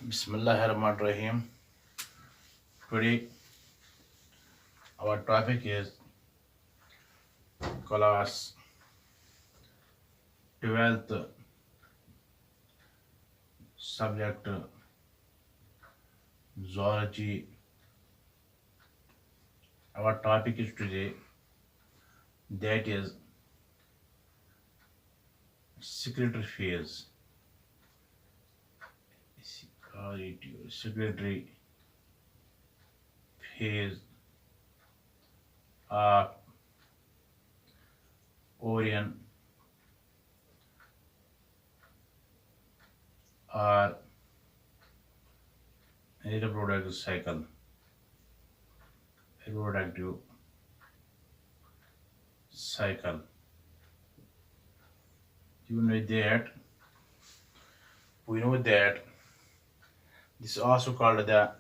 Bismillahirrahmanirrahim. Today our topic is class 12th subject zoology. Our topic is today that is secretory phase. Secretory phase of ovarian or reproductive cycle. Reproductive cycle. You know that we know that this is also called the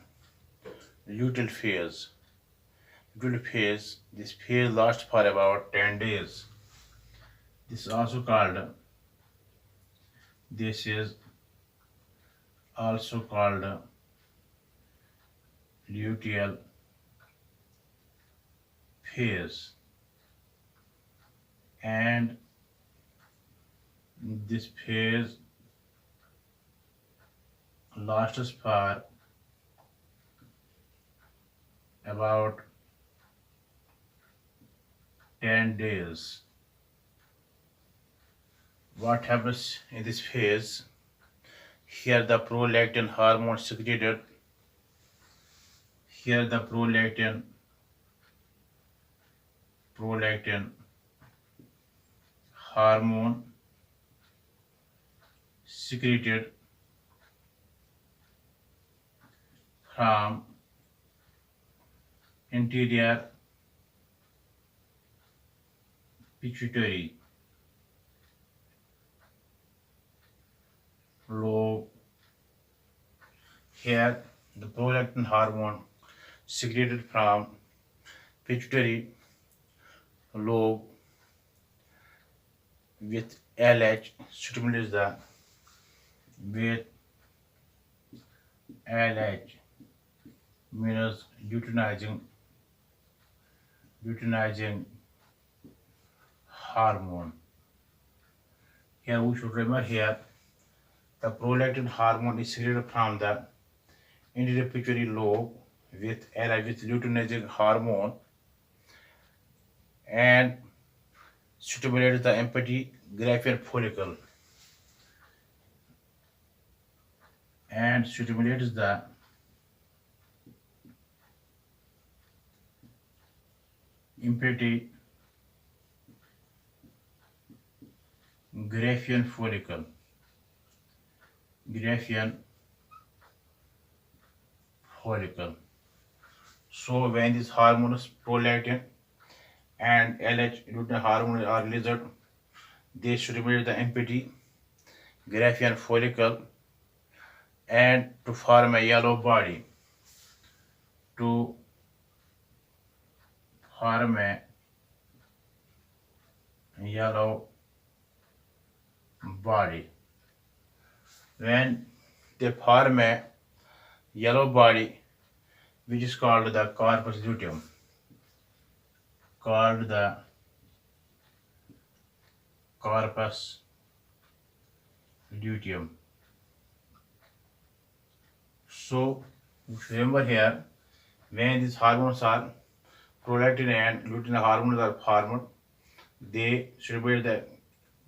luteal phase. Luteal phase. This phase lasts for about 10 days. This is also called. This is also called luteal phase, and this phase lasts for about 10 days. What happens in this phase? Here the prolactin hormone secreted. Here the prolactin hormone secreted from anterior pituitary lobe. Here the prolactin hormone secreted from pituitary lobe with LH stimulates the with LH means luteinizing hormone. Here we should remember here the prolactin hormone is secreted from the anterior pituitary lobe with LH with luteinizing hormone and stimulates the empty Graafian follicle and stimulates the empty Graafian follicle. Graafian follicle. So when these hormones prolactin and LH lutein hormone are released, they stimulate the empty Graafian follicle and to form a yellow body. To form a yellow body. When they form a yellow body, which is called the corpus luteum, called the corpus luteum. So remember here, when these hormones are prolactin and lutein hormones are formed, they stimulate the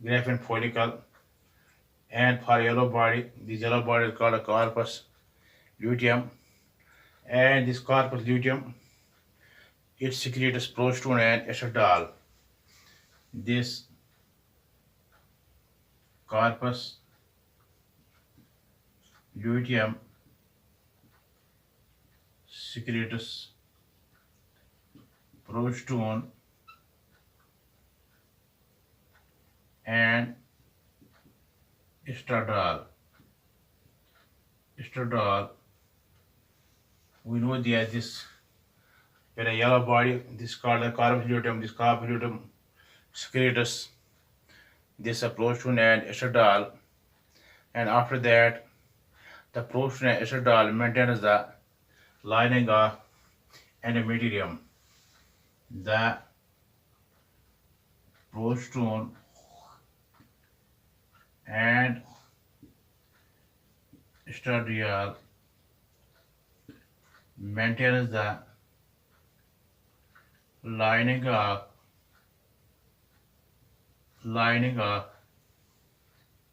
Graafian follicle, and for yellow body, this yellow body is called a corpus luteum, and this corpus luteum it secretes progesterone and estradiol. This corpus luteum secretes progesterone and estradiol. Estradiol, we know that this when a yellow body, this is called the corpus luteum. This corpus luteum secretes this progesterone and estradiol, and after that The progesterone and estradiol maintains the lining of endometrium. The progesterone and estradiol maintains the lining of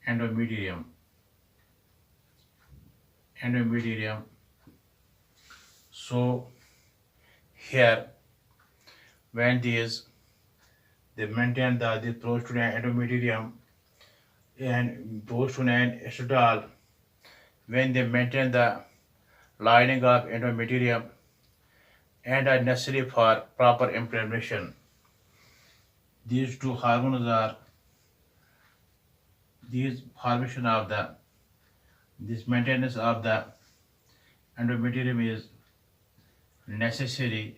endometrium. So here, when they maintain the progesterone and endometrium and progesterone and estradiol, when they maintain the lining of endometrium and are necessary for proper implementation. These two hormones are these formation of this maintenance of the endometrium is necessary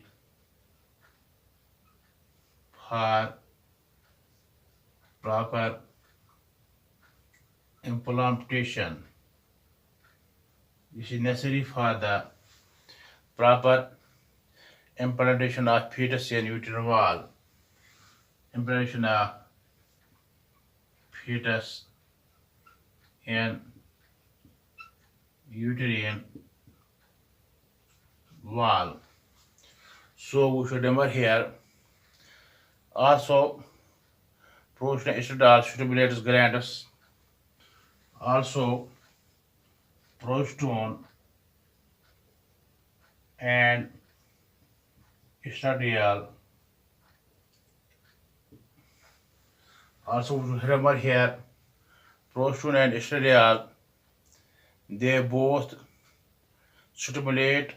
for proper implementation. This is necessary for the proper implantation of fetus in uterine wall. Implantation of fetus in uterine wall. So we should remember here also progesterone estradiol stimulates glands. Also progesterone and estradiol. Also remember here progesterone and estradiol, they both stimulate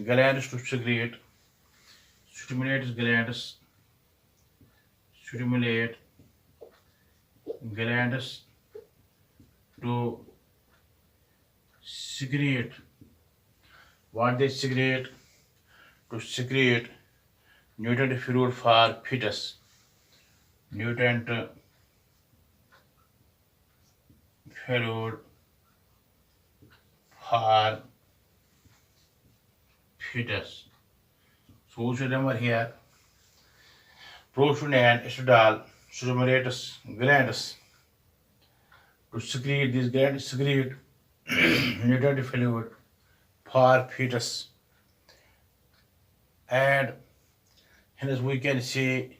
glands to secrete stimulate glands to secrete what they secrete to secrete nutrient fluid for fetus. Nutrient fluid for fetus. So we should remember here progesterone and estradiol stimulates glands to secrete these glands secrete nutrient fluid for fetus, and hence we can say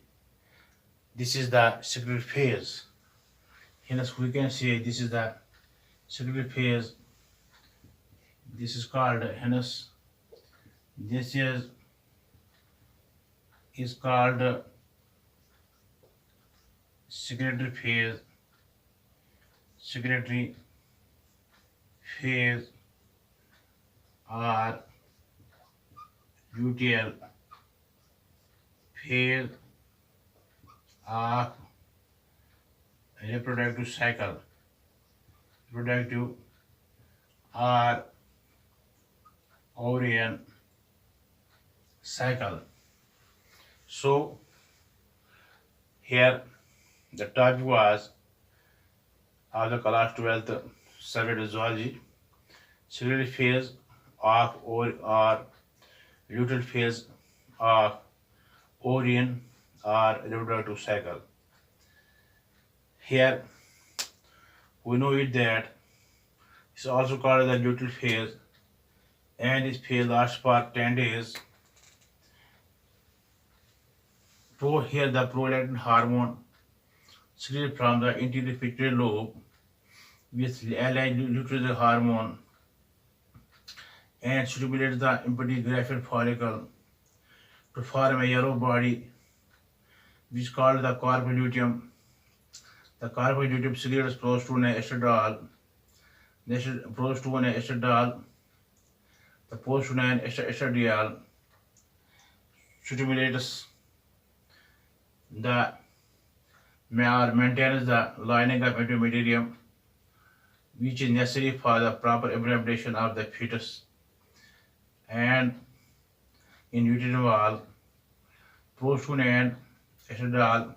this is the secretory phase. Hence we can say this is the secretory phase. This is called hence this is called secretory phase. Secretory phase or luteal phase of reproductive cycle. Reproductive or ovarian cycle. So here the topic was of the class 12th subject zoology, secondary phase of or luteal phase of ovarian or reproductive cycle. Here we know it that it's also called the luteal phase, and this phase lasts for 10 days. Here the prolactin hormone secreted from the anterior pituitary lobe with allied luteinizing hormone and stimulates the epidermal follicle to form a yellow body which is called the corpus luteum. The corpus luteum secretes progesterone and estradiol. The progesterone and estradiol, the progesterone and estradiol stimulates the maintains the lining of endometrium, which is necessary for the proper implementation of the fetus. And in uterine wall, progesterone and estradiol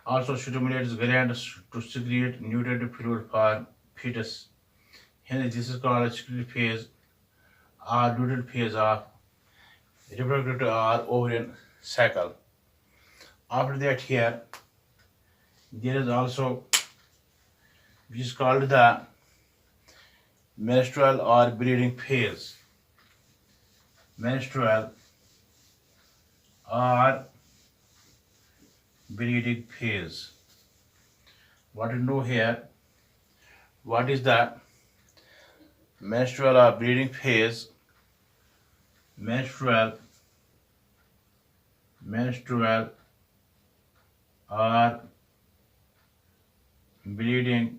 also stimulates glands to secrete nutrient fluid for fetus. Hence, this is called a secondary phase or luteal phase of reproductive or ovarian cycle. After that, here there is also which is called the menstrual or bleeding phase. Menstrual or bleeding phase. What to know here? What is the menstrual or bleeding phase? Menstrual or bleeding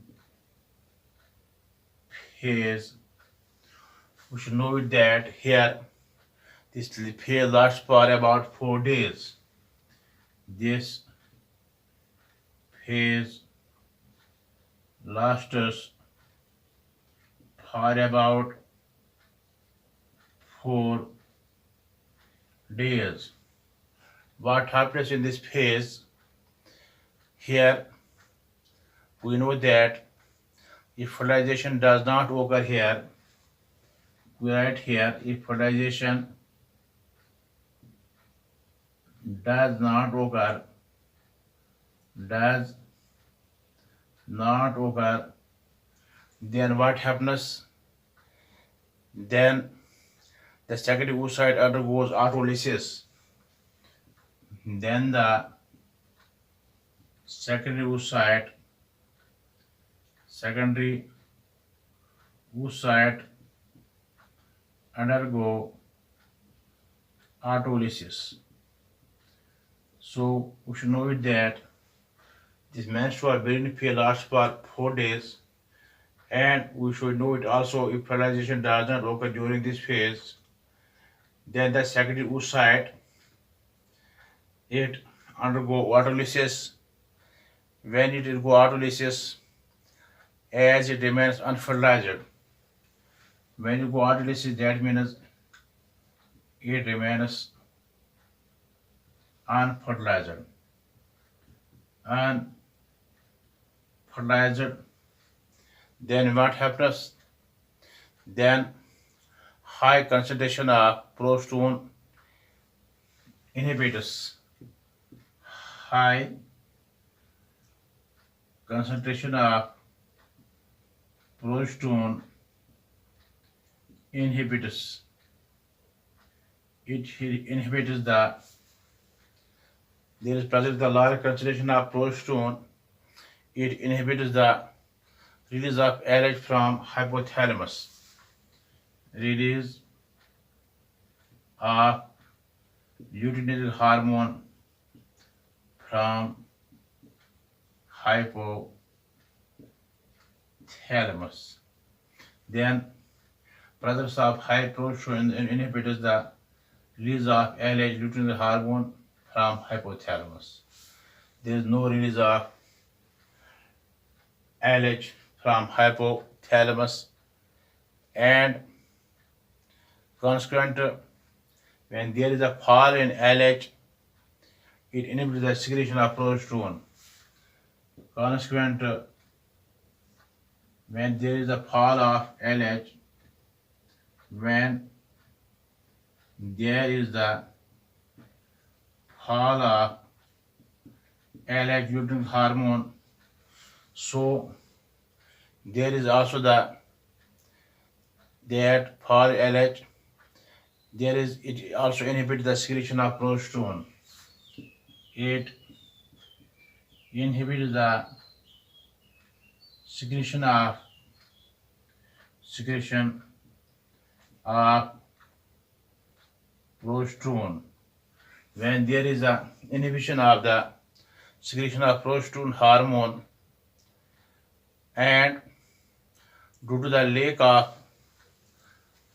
phase. We should know that here this phase lasts for about 4 days. This phase lasts for about 4 days. What happens in this phase? Here we know that if fertilization does not occur here, we write here if fertilization does not occur, then what happens? Then the secondary oocyte undergoes autolysis. Then the secondary oocyte undergo autolysis. So we should know that this menstrual bleeding phase lasts for 4 days, and we should know it also if fertilization does not occur during this phase, then the secondary oocyte it undergo autolysis. When it undergo autolysis, as it remains unfertilized. When you go autolysis, that means it remains unfertilized. Then what happens? Then high concentration of progesterone inhibitors. High concentration of progesterone inhibitors. It inhibits there is present the large concentration of progesterone. It inhibits the release of LH from hypothalamus. Release of luteinizing hormone from hypothalamus. Then presence of high progesterone inhibits the release of LH luteinizing hormone from hypothalamus. There is no release of LH from hypothalamus, and consequent when there is a fall in LH, it inhibits the secretion of progesterone. Consequent when there is a fall of LH, when there is the fall of LH luteinizing hormone, so there is also that fall LH, it also inhibits the secretion of progesterone. It inhibits the secretion of progesterone. When there is a inhibition of the secretion of progesterone hormone, and due to the lack of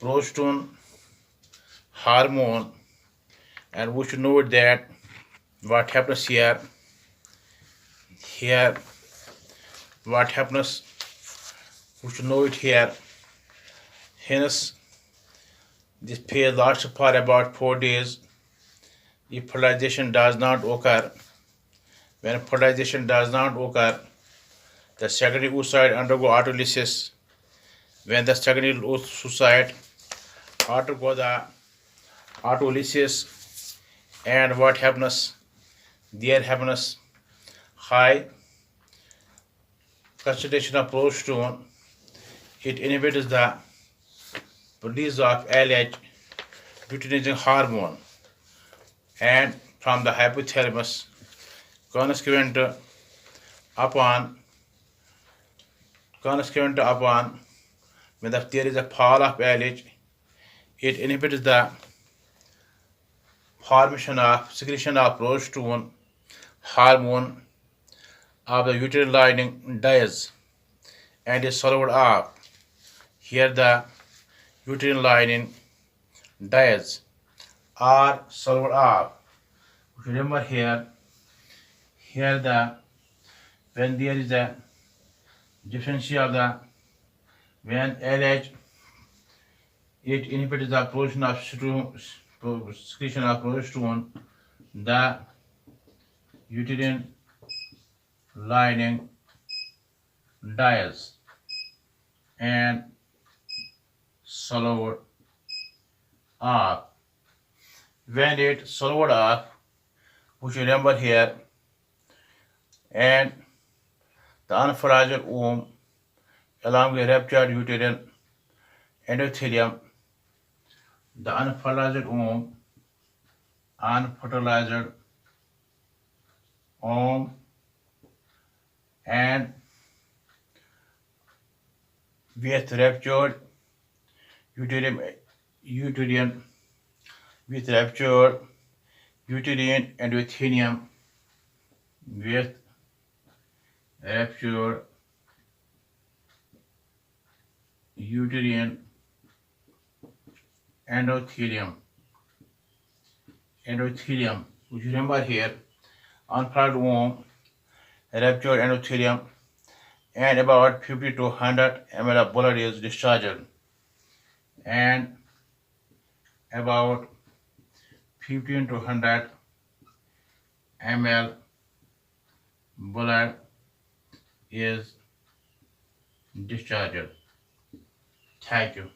progesterone hormone, and we should know that what happens here what happens, we should know it here. Hence this phase lasts for about 4 days. If fertilization does not occur, when fertilization does not occur, the secondary oocyte undergo autolysis, When the secondary oocyte undergo the autolysis, and what happens? There happens high concentration of progesterone. It inhibits the release of LH, luteinizing hormone, and from the hypothalamus, consequent upon when there is a fall of LH, it inhibits the formation of secretion of progesterone hormone of the uterine lining dies and is swallowed up. Here the uterine lining dies are swallowed up. Remember here the when there is a deficiency of the when LH, it inhibits the production of secretion of progesterone, the uterine lining dies and swallowed up. When it swallowed up, which you remember here, and the unfertilized womb along with ruptured uterine endothelium, the unfertilized womb and with ruptured uterine with ruptured uterine endothelium with ruptured uterine endothelium, which you remember here, unfertilized womb, ruptured endothelium, and about 50 to 100 ml of blood is discharged, and about 15 to 100 ml blood is discharged. Thank you.